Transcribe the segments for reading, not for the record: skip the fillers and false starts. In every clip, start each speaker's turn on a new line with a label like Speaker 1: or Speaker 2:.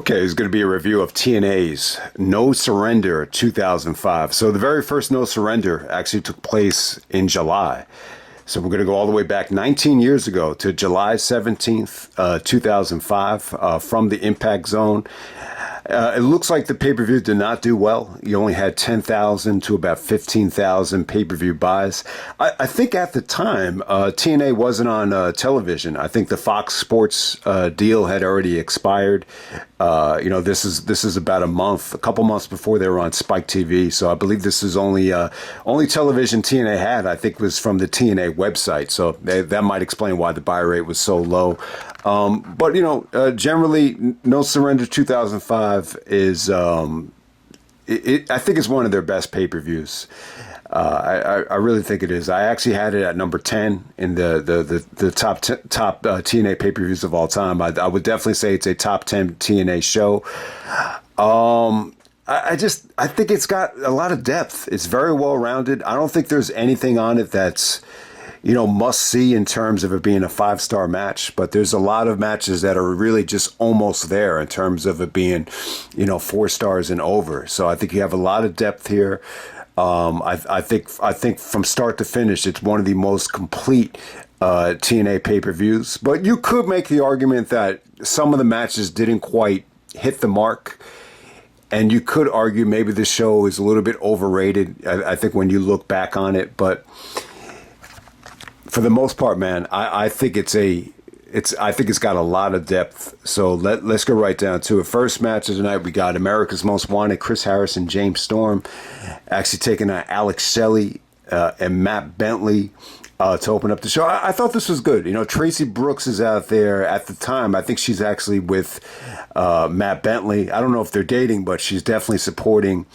Speaker 1: Okay, it's going to be a review of TNA's No Surrender 2005. So the very first No Surrender actually took place in July. So we're going to go all the way back 19 years ago to July 17th, 2005, from the Impact Zone. It looks like the pay-per-view did not do well. You only had 10,000 to about 15,000 pay-per-view buys. I think at the time, TNA wasn't on television. I think the Fox Sports deal had already expired. This is about a couple months before they were on Spike TV. So I believe this is only television TNA had, I think, was from the TNA website. So that might explain why the buy rate was so low. But generally, No Surrender 2005 is, I think it's one of their best pay-per-views. I really think it is. I actually had it at number 10 in the top TNA pay-per-views of all time. I would definitely say it's a top 10 TNA show. I think it's got a lot of depth. It's very well-rounded. I don't think there's anything on it that's, must see in terms of it being a 5-star match, but there's a lot of matches that are really just almost there in terms of it being, 4 stars and over. So I think you have a lot of depth here. I think from start to finish, it's one of the most complete TNA pay-per-views. But you could make the argument that some of the matches didn't quite hit the mark. And you could argue maybe the show is a little bit overrated, I think, when you look back on it. But for the most part, man, I think it's got a lot of depth. So let's go right down to it. First match of the night, we got America's Most Wanted, Chris Harris and James Storm, actually taking on Alex Shelley and Matt Bentley to open up the show. I thought this was good. Tracy Brooks is out there at the time. I think she's actually with Matt Bentley. I don't know if they're dating, but she's definitely supporting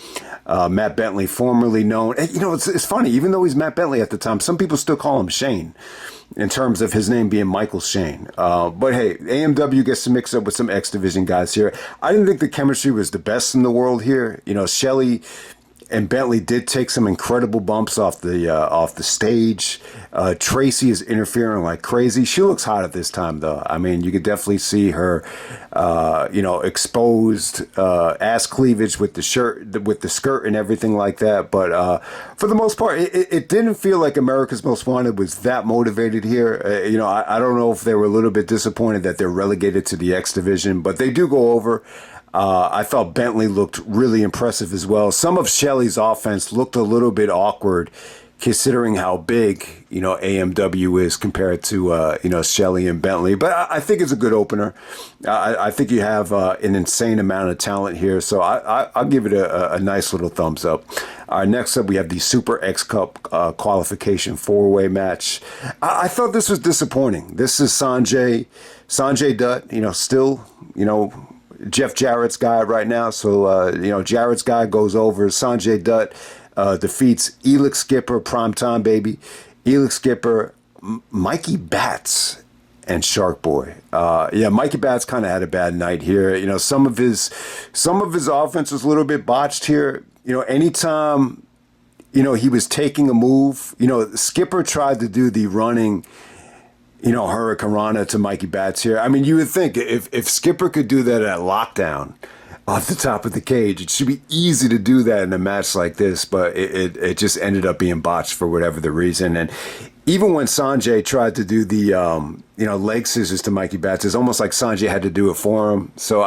Speaker 1: Matt Bentley, formerly known. It's funny. Even though he's Matt Bentley at the time, some people still call him Shane, in terms of his name being Michael Shane. But hey, AMW gets to mix up with some X Division guys here. I didn't think the chemistry was the best in the world here. Shelley and Bentley did take some incredible bumps off the stage. Tracy is interfering like crazy. She looks hot at this time, though. I mean, you could definitely see her, exposed ass cleavage with the skirt and everything like that. But for the most part, it didn't feel like America's Most Wanted was that motivated here. I don't know if they were a little bit disappointed that they're relegated to the X Division, but they do go over. I thought Bentley looked really impressive as well. Some of Shelley's offense looked a little bit awkward, considering how big, AMW is compared to, Shelley and Bentley. But I think it's a good opener. I think you have an insane amount of talent here. So I'll give it a nice little thumbs up. Next up, we have the Super X Cup qualification 4-way match. I thought this was disappointing. This is Sonjay Dutt, still, Jeff Jarrett's guy right now. So, Jarrett's guy goes over. Sonjay Dutt defeats Elix Skipper, Primetime Baby, Elix Skipper, Mikey Batts, and Shark Boy. Mikey Batts kind of had a bad night here. Some of his offense was a little bit botched here. Anytime, he was taking a move, Skipper tried to do the running, Hurricane Rana to Mikey Batts here. I mean, you would think if Skipper could do that at lockdown off the top of the cage, it should be easy to do that in a match like this, but it just ended up being botched for whatever the reason. And even when Sonjay tried to do the, leg scissors to Mikey Batts, it's almost like Sonjay had to do it for him. So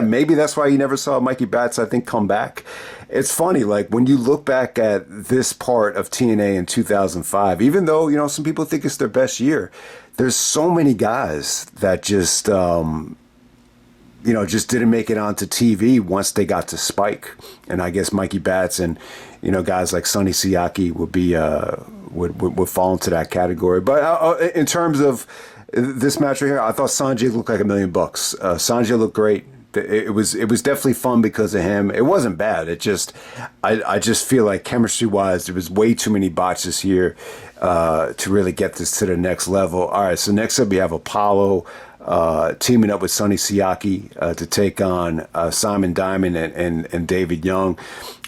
Speaker 1: maybe that's why you never saw Mikey Batts, I think, come back. It's funny, like when you look back at this part of TNA in 2005, even though, some people think it's their best year, there's so many guys that just, just didn't make it onto TV once they got to Spike. And I guess Mikey Batts and, guys like Sonny Siaki would be, would fall into that category. But in terms of this match right here, I thought Sonjay looked like $1 million. Sonjay looked great. It was definitely fun because of him. It wasn't bad. I just feel like chemistry wise, there was way too many botches here to really get this to the next level. All right, so next up we have Apolo teaming up with Sonny Siaki to take on Simon Diamond and David Young.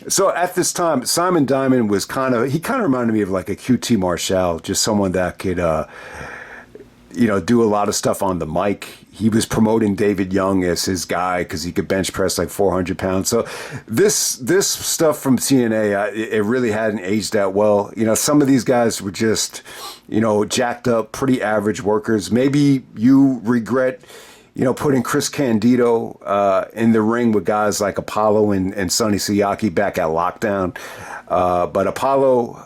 Speaker 1: So at this time, Simon Diamond was kind of reminded me of like a QT Marshall, just someone that could do a lot of stuff on the mic. He was promoting David Young as his guy because he could bench press like 400 pounds. So this stuff from TNA, it really hadn't aged that well. Some of these guys were just, jacked up, pretty average workers. Maybe you regret, putting Chris Candido in the ring with guys like Apolo and Sonny Siaki back at Lockdown. But Apolo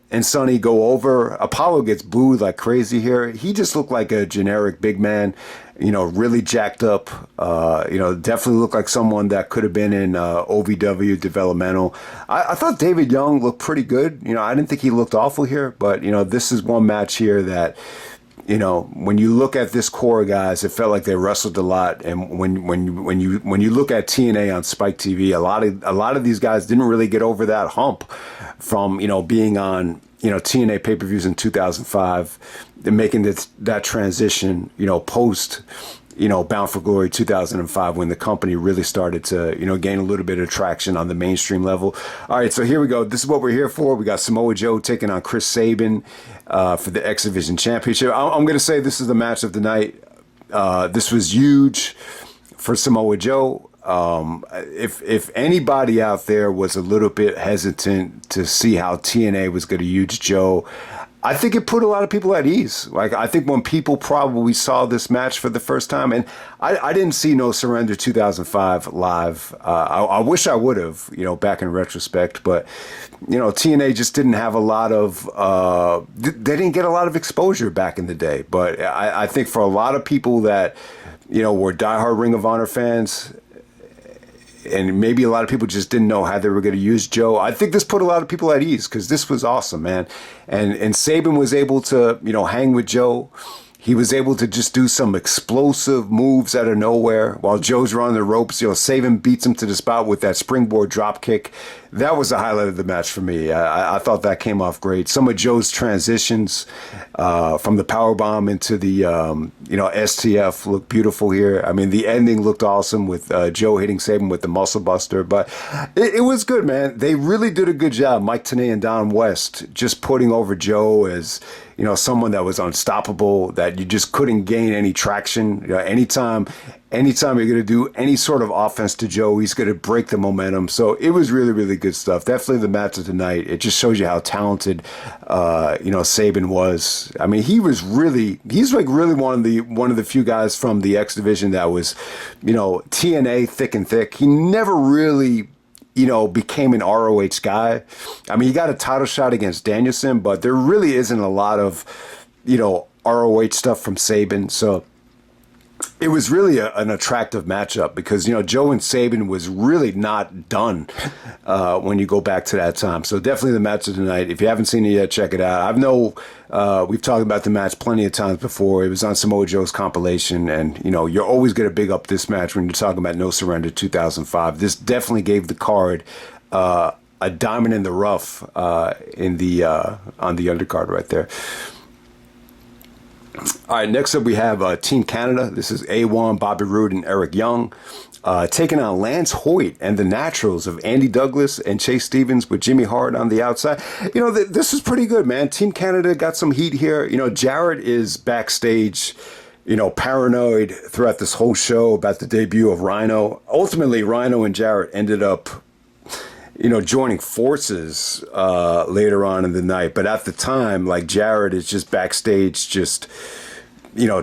Speaker 1: and Sonny go over. Apolo gets booed like crazy here. He just looked like a generic big man, really jacked up. Definitely looked like someone that could have been in OVW developmental. I thought David Young looked pretty good. I didn't think he looked awful here, but this is one match here that, when you look at this core of guys, it felt like they wrestled a lot. And when you look at TNA on Spike TV, a lot of these guys didn't really get over that hump from being on TNA pay-per-views in 2005 and making that transition post Bound for Glory 2005 when the company really started to gain a little bit of traction on the mainstream level. All right, so here we go. This is what we're here for. We got Samoa Joe taking on Chris Sabin for the X Division Championship. I'm going to say this is the match of the night. This was huge for Samoa Joe. If anybody out there was a little bit hesitant to see how TNA was going to use Joe, I think it put a lot of people at ease. Like, I think when people probably saw this match for the first time, and I didn't see No Surrender 2005 live. I wish I would have, back in retrospect, but, TNA just didn't have a lot of, they didn't get a lot of exposure back in the day. But I think for a lot of people that, were diehard Ring of Honor fans, and maybe a lot of people just didn't know how they were going to use Joe, I think this put a lot of people at ease because this was awesome, man. And Sabin was able to, hang with Joe. He was able to just do some explosive moves out of nowhere while Joe's running the ropes. Sabin beats him to the spot with that springboard drop kick. That was the highlight of the match for me. I thought that came off great. Some of Joe's transitions from the powerbomb into the STF looked beautiful here. I mean, the ending looked awesome with Joe hitting Sabin with the muscle buster. But it was good, man. They really did a good job, Mike Tenay and Don West, just putting over Joe as someone that was unstoppable, that you just couldn't gain any traction. Anytime you're going to do any sort of offense to Joe, he's going to break the momentum. So it was really, really good stuff. Definitely the match of the night. It just shows you how talented, Sabin was. I mean, he's like really one of the few guys from the X Division that was, TNA thick and thick. He never really became an ROH guy. I mean, he got a title shot against Danielson, but there really isn't a lot of, ROH stuff from Sabin. So it was really an attractive matchup because, Joe and Sabin was really not done when you go back to that time. So definitely the match of the night. If you haven't seen it yet, check it out. I know we've talked about the match plenty of times before. It was on Samoa Joe's compilation. And, you're always going to big up this match when you're talking about No Surrender 2005. This definitely gave the card a diamond in the rough on the undercard right there. All right, next up we have Team Canada. This is A1, Bobby Roode, and Eric Young taking on Lance Hoyt and the Naturals of Andy Douglas and Chase Stevens with Jimmy Hart on the outside. This is pretty good, man. Team Canada got some heat here. Jarrett is backstage, paranoid throughout this whole show about the debut of Rhino. Ultimately, Rhino and Jarrett ended up joining forces later on in the night. But at the time, like, Jarrett is just backstage, just,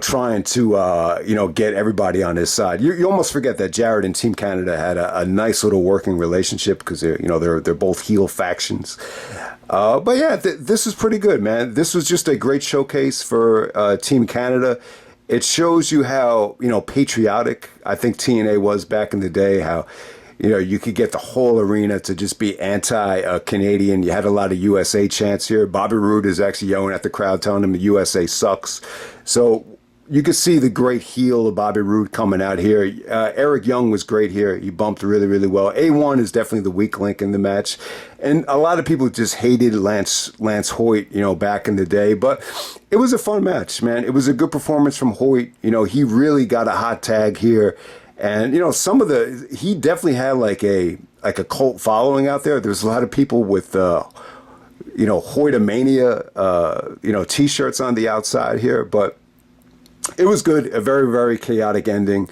Speaker 1: trying to, get everybody on his side. You almost forget that Jarrett and Team Canada had a nice little working relationship because they're both heel factions. But yeah, this is pretty good, man. This was just a great showcase for Team Canada. It shows you how, patriotic I think TNA was back in the day, how, you could get the whole arena to just be anti-Canadian. You had a lot of USA chants here. Bobby Roode is actually yelling at the crowd, telling him the USA sucks. So you could see the great heel of Bobby Roode coming out here. Eric Young was great here. He bumped really, really well. A1 is definitely the weak link in the match. And a lot of people just hated Lance Hoyt, back in the day. But it was a fun match, man. It was a good performance from Hoyt. He really got a hot tag here. And, he definitely had like a cult following out there. There's a lot of people with, Hoytomania, T-shirts on the outside here. But It was good. A very, very chaotic ending.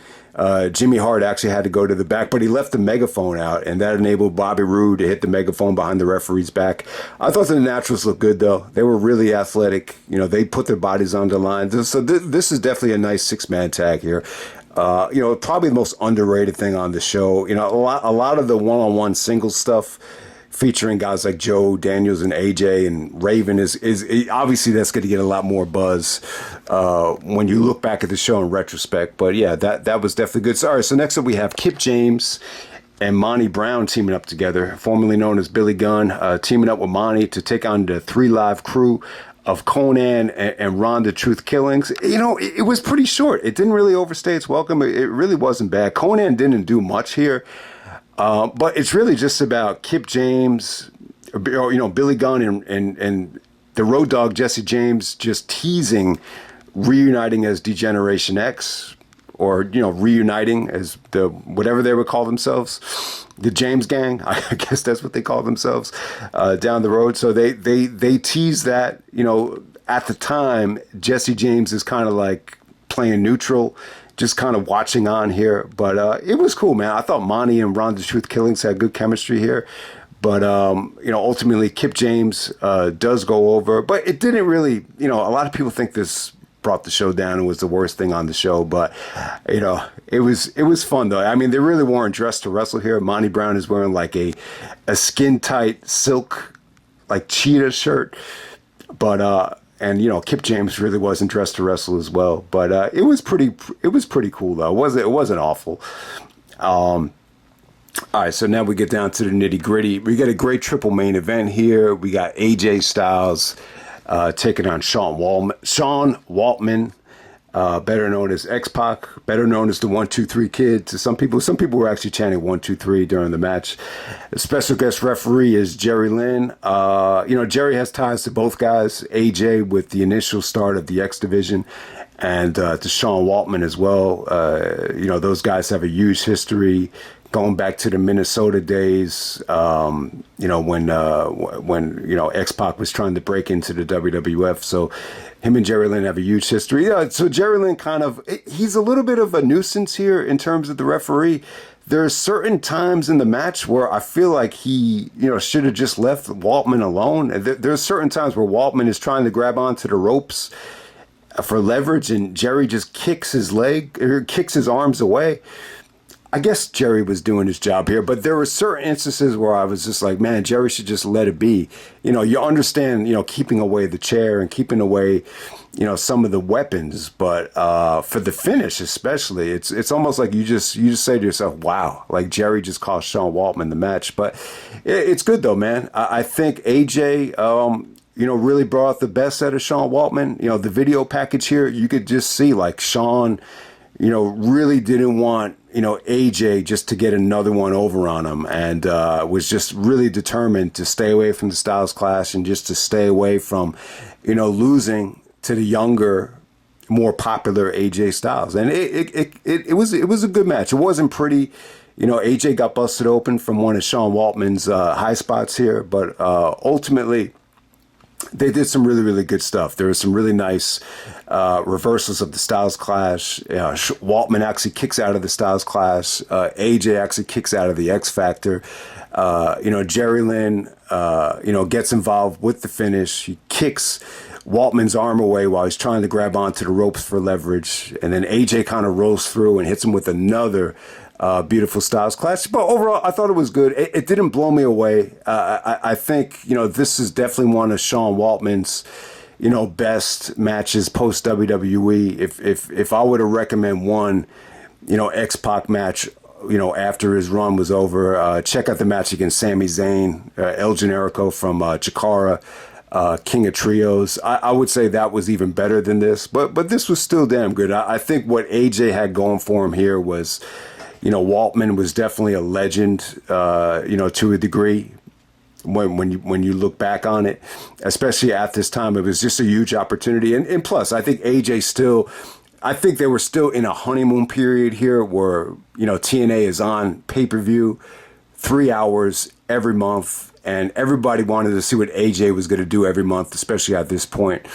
Speaker 1: Jimmy Hart actually had to go to the back, but he left the megaphone out, and that enabled Bobby Roode to hit the megaphone behind the referee's back. I thought the Naturals looked good, though. They were really athletic. You know, they put their bodies on the line. So this is definitely a nice six-man tag here. You know, probably the most underrated thing on the show. You know, a lot of the one-on-one singles stuff featuring guys like Joe Daniels and AJ and Raven is obviously that's going to get a lot more buzz when you look back at the show in retrospect. But yeah, that was definitely good. Sorry. So next up we have Kip James and Monty Brown teaming up together, formerly known as Billy Gunn, teaming up with Monty to take on the 3 Live crew of Konnan and Ron the Truth Killings. You know, it was pretty short. It didn't really overstay its welcome. It really wasn't bad. Konnan didn't do much here. But it's really just about Kip James, you know, Billy Gunn and the Road Dogg Jesse James just teasing reuniting as D-Generation X, or, you know, reuniting as the whatever they would call themselves, the James Gang. I guess that's what they call themselves down the road. So they tease that, you know, at the time Jesse James is kind of like playing neutral, just kind of watching on here. But it was cool, man. I thought Monty and Ron the Truth Killings had good chemistry here. But, you know, ultimately Kip James does go over. But it didn't really, you know, a lot of people think this brought the show down and was the worst thing on the show. But, you know, it was fun, though. I mean, they really weren't dressed to wrestle here. Monty Brown is wearing like a skin-tight silk, like cheetah shirt. But, and, you know, Kip James really wasn't dressed to wrestle as well. But it was pretty cool, though. It wasn't awful. All right, so now we get down to the nitty gritty. We got a great triple main event here. We got AJ Styles taking on Sean Waltman, better known as X-Pac, better known as the 1-2-3 Kid to some people. Some people were actually chanting 1-2-3 during the match. The special guest referee is Jerry Lynn. You know, Jerry has ties to both guys. AJ with the initial start of the X Division, and to Sean Waltman as well. You know, those guys have a huge history going back to the Minnesota days, you know, when you know, X-Pac was trying to break into the WWF. So him and Jerry Lynn have a huge history. Yeah, so Jerry Lynn he's a little bit of a nuisance here in terms of the referee. There are certain times in the match where I feel like he, you know, should have just left Waltman alone. There are certain times where Waltman is trying to grab onto the ropes for leverage, and Jerry just kicks his arms away. I guess Jerry was doing his job here, but there were certain instances where I was just like, man, Jerry should just let it be. You know, you understand, you know, keeping away the chair and keeping away, you know, some of the weapons, but for the finish especially, it's almost like you just say to yourself, wow, like Jerry just cost Sean Waltman the match. But it's good though, man. I think AJ, you know, really brought out the best out of Sean Waltman. You know, the video package here, you could just see like Sean, you know, really didn't want, you know, AJ just to get another one over on him, and was just really determined to stay away from the Styles Clash and just to stay away from, you know, losing to the younger, more popular AJ Styles. And it was a good match. It wasn't pretty. You know, AJ got busted open from one of Sean Waltman's high spots here, but ultimately they did some really, really good stuff. There was some really nice reversals of the Styles Clash. Waltman actually kicks out of the Styles Clash. AJ actually kicks out of the X Factor. You know, Jerry Lynn, you know, gets involved with the finish. He kicks Waltman's arm away while he's trying to grab onto the ropes for leverage. And then AJ kind of rolls through and hits him with another beautiful Styles Clash. But overall, I thought it was good. It didn't blow me away. I think, you know, this is definitely one of Sean Waltman's, you know, best matches post WWE. If I were to recommend one, you know, X-Pac match, you know, after his run was over, check out the match against Sami Zayn, El Generico from Chikara, King of Trios. I would say that was even better than this, but this was still damn good. I think what AJ had going for him here was, you know, Waltman was definitely a legend, you know, to a degree. When you look back on it, especially at this time, it was just a huge opportunity. And plus, I think AJ I think they were still in a honeymoon period here where, you know, TNA is on pay-per-view 3 hours every month, and everybody wanted to see what AJ was going to do every month, especially at this point.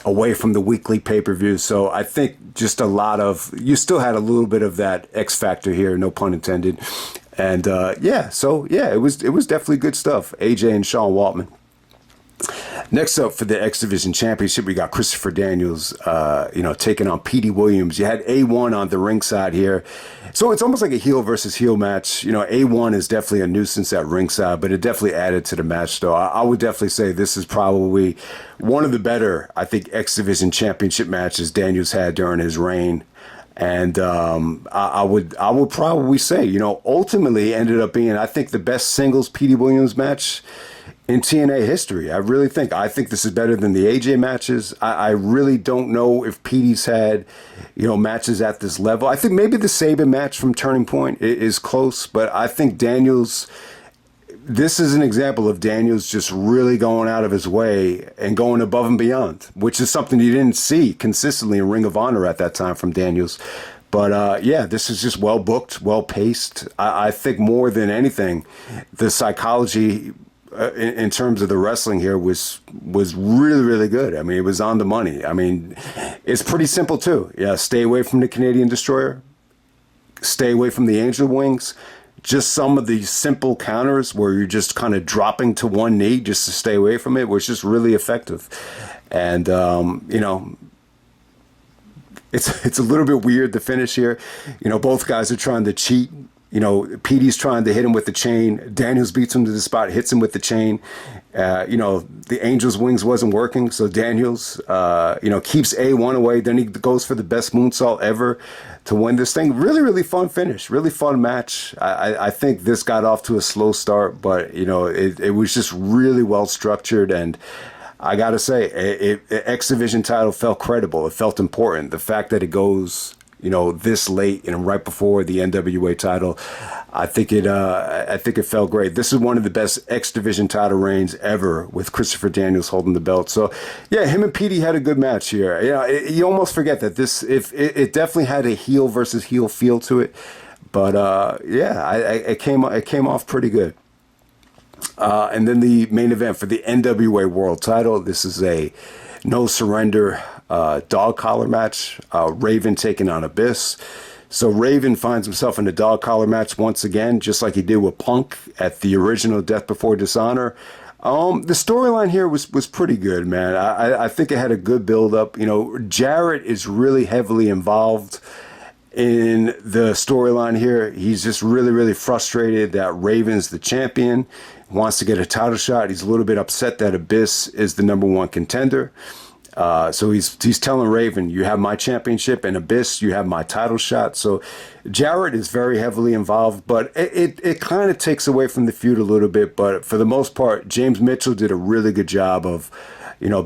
Speaker 1: away from the weekly pay-per-view. So I think just you still had a little bit of that X factor here, no pun intended. And it was definitely good stuff. AJ and Sean Waltman. Next up for the X Division Championship, we got Christopher Daniels, taking on Petey Williams. You had A1 on the ringside here. So it's almost like a heel versus heel match. A1 is definitely a nuisance at ringside, but it definitely added to the match, though. I would definitely say this is probably one of the better, I think, X Division Championship matches Daniels had during his reign. And I would probably say, ultimately ended up being, I think, the best singles Petey Williams match in TNA history. I think this is better than the AJ matches. I really don't know if Petey's had, matches at this level. I think maybe the Sabin match from Turning Point is close, but I think this is an example of Daniels just really going out of his way and going above and beyond, which is something you didn't see consistently in Ring of Honor at that time from Daniels. But this is just well booked, well paced. I think more than anything, the psychology in terms of the wrestling here was really, really good. I mean, it was on the money. I mean, it's pretty simple too. Yeah, stay away from the Canadian Destroyer, stay away from the Angel Wings. Just some of these simple counters where you're just kind of dropping to one knee just to stay away from it was just really effective. And it's a little bit weird, the finish here. Both guys are trying to cheat. Petey's trying to hit him with the chain. Daniels beats him to the spot, hits him with the chain. The Angel's Wings wasn't working, so Daniels, keeps A1 away. Then he goes for the best moonsault ever to win this thing. Really, really fun finish. Really fun match. I think this got off to a slow start, but, it was just really well structured. And I got to say, X Division title felt credible. It felt important. The fact that it goes this late and right before the NWA title, I think it felt great. This is one of the best X Division title reigns ever, with Christopher Daniels holding the belt. So yeah, him and Petey had a good match here. You almost forget that it definitely had a heel versus heel feel to it, but it came off pretty good. And then the main event for the NWA World title. This is a no surrender dog collar match. Raven taking on Abyss. So Raven finds himself in a dog collar match once again, just like he did with Punk at the original Death Before Dishonor. The storyline here was pretty good, man. I think it had a good build up. Jarrett is really heavily involved in the storyline here. He's just really, really frustrated that Raven's the champion, wants to get a title shot. He's a little bit upset that Abyss is the number one contender. So he's telling Raven, you have my championship, and Abyss, you have my title shot. So Jarrett is very heavily involved, but it kind of takes away from the feud a little bit. But for the most part, James Mitchell did a really good job of,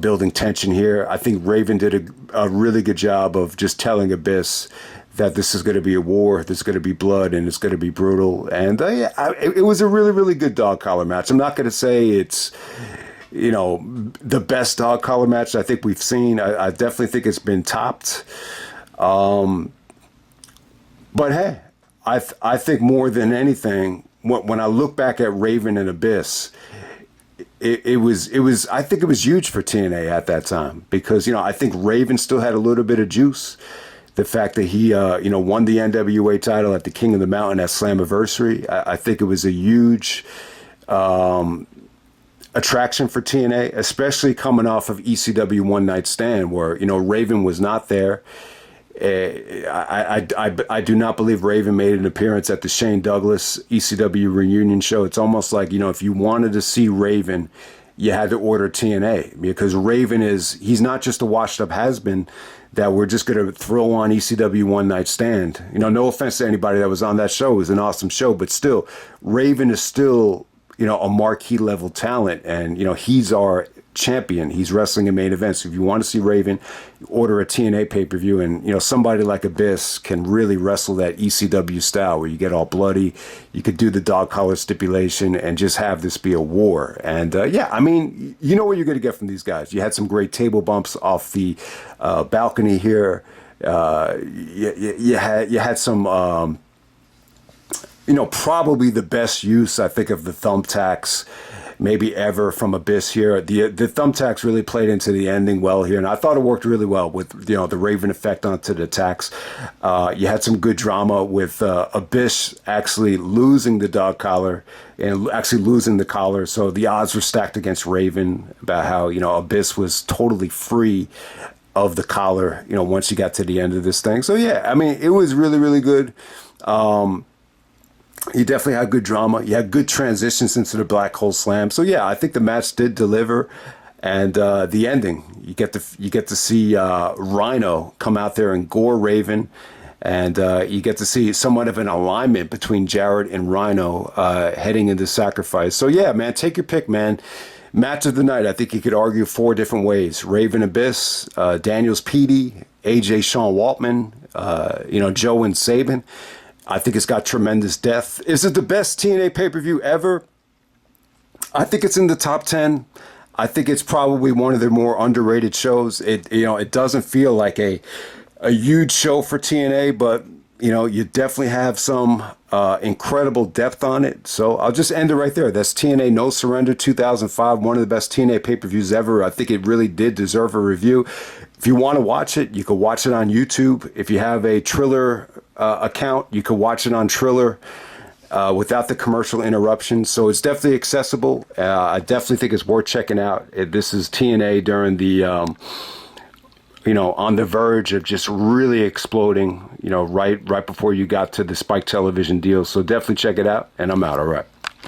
Speaker 1: building tension here. I think Raven did a really good job of just telling Abyss that this is going to be a war, there's going to be blood, and it's going to be brutal. And it was a really, really good dog collar match. I'm not going to say it's the best dog collar match I think we've seen. I definitely think it's been topped. But hey, I think more than anything, when I look back at Raven and Abyss, it was I think it was huge for TNA at that time, because I think Raven still had a little bit of juice. The fact that he won the NWA title at the King of the Mountain at Slammiversary, I think it was a huge attraction for TNA, especially coming off of ECW One Night Stand, where Raven was not there. I do not believe Raven made an appearance at the Shane Douglas ECW reunion show. It's almost like if you wanted to see Raven, you had to order TNA, because Raven he's not just a washed up has-been that we're just going to throw on ECW One Night Stand. No offense to anybody that was on that show. It was an awesome show, but still, Raven is still a marquee level talent, and he's our champion. He's wrestling in main events. So if you want to see Raven, order a TNA pay-per-view, and somebody like Abyss can really wrestle that ECW style where you get all bloody. You could do the dog collar stipulation and just have this be a war. And I mean, you know what you're going to get from these guys. You had some great table bumps off the balcony here. You had some probably the best use, I think, of the thumbtacks maybe ever from Abyss here. The thumbtacks really played into the ending well here, and I thought it worked really well with the Raven effect onto the attacks. You had some good drama with Abyss actually losing the dog collar and actually losing the collar, so the odds were stacked against Raven about how Abyss was totally free of the collar once you got to the end of this thing. So yeah, I mean, it was really, really good. You definitely had good drama. You had good transitions into the Black Hole Slam. So yeah, I think the match did deliver. And the ending, you get to see Rhino come out there and gore Raven, and you get to see somewhat of an alignment between Jarrett and Rhino heading into Sacrifice. So yeah, man, take your pick, man. Match of the night, I think you could argue 4 different ways: Raven Abyss, Daniels Petey, AJ Sean Waltman, Joe and Sabin. I think it's got tremendous depth. Is it the best TNA pay-per-view ever? I think it's in the top 10. I think it's probably one of the more underrated shows. It doesn't feel like a huge show for TNA, but you definitely have some incredible depth on it. So I'll just end it right there. That's TNA No Surrender 2005, one of the best TNA pay-per-views ever. I think it really did deserve a review. If you want to watch it, you can watch it on YouTube. If you have a Triller account, you can watch it on Triller without the commercial interruption. So it's definitely accessible. I definitely think it's worth checking out. This is TNA during the on the verge of just really exploding, right before you got to the Spike Television deal. So definitely check it out, and I'm out. All right.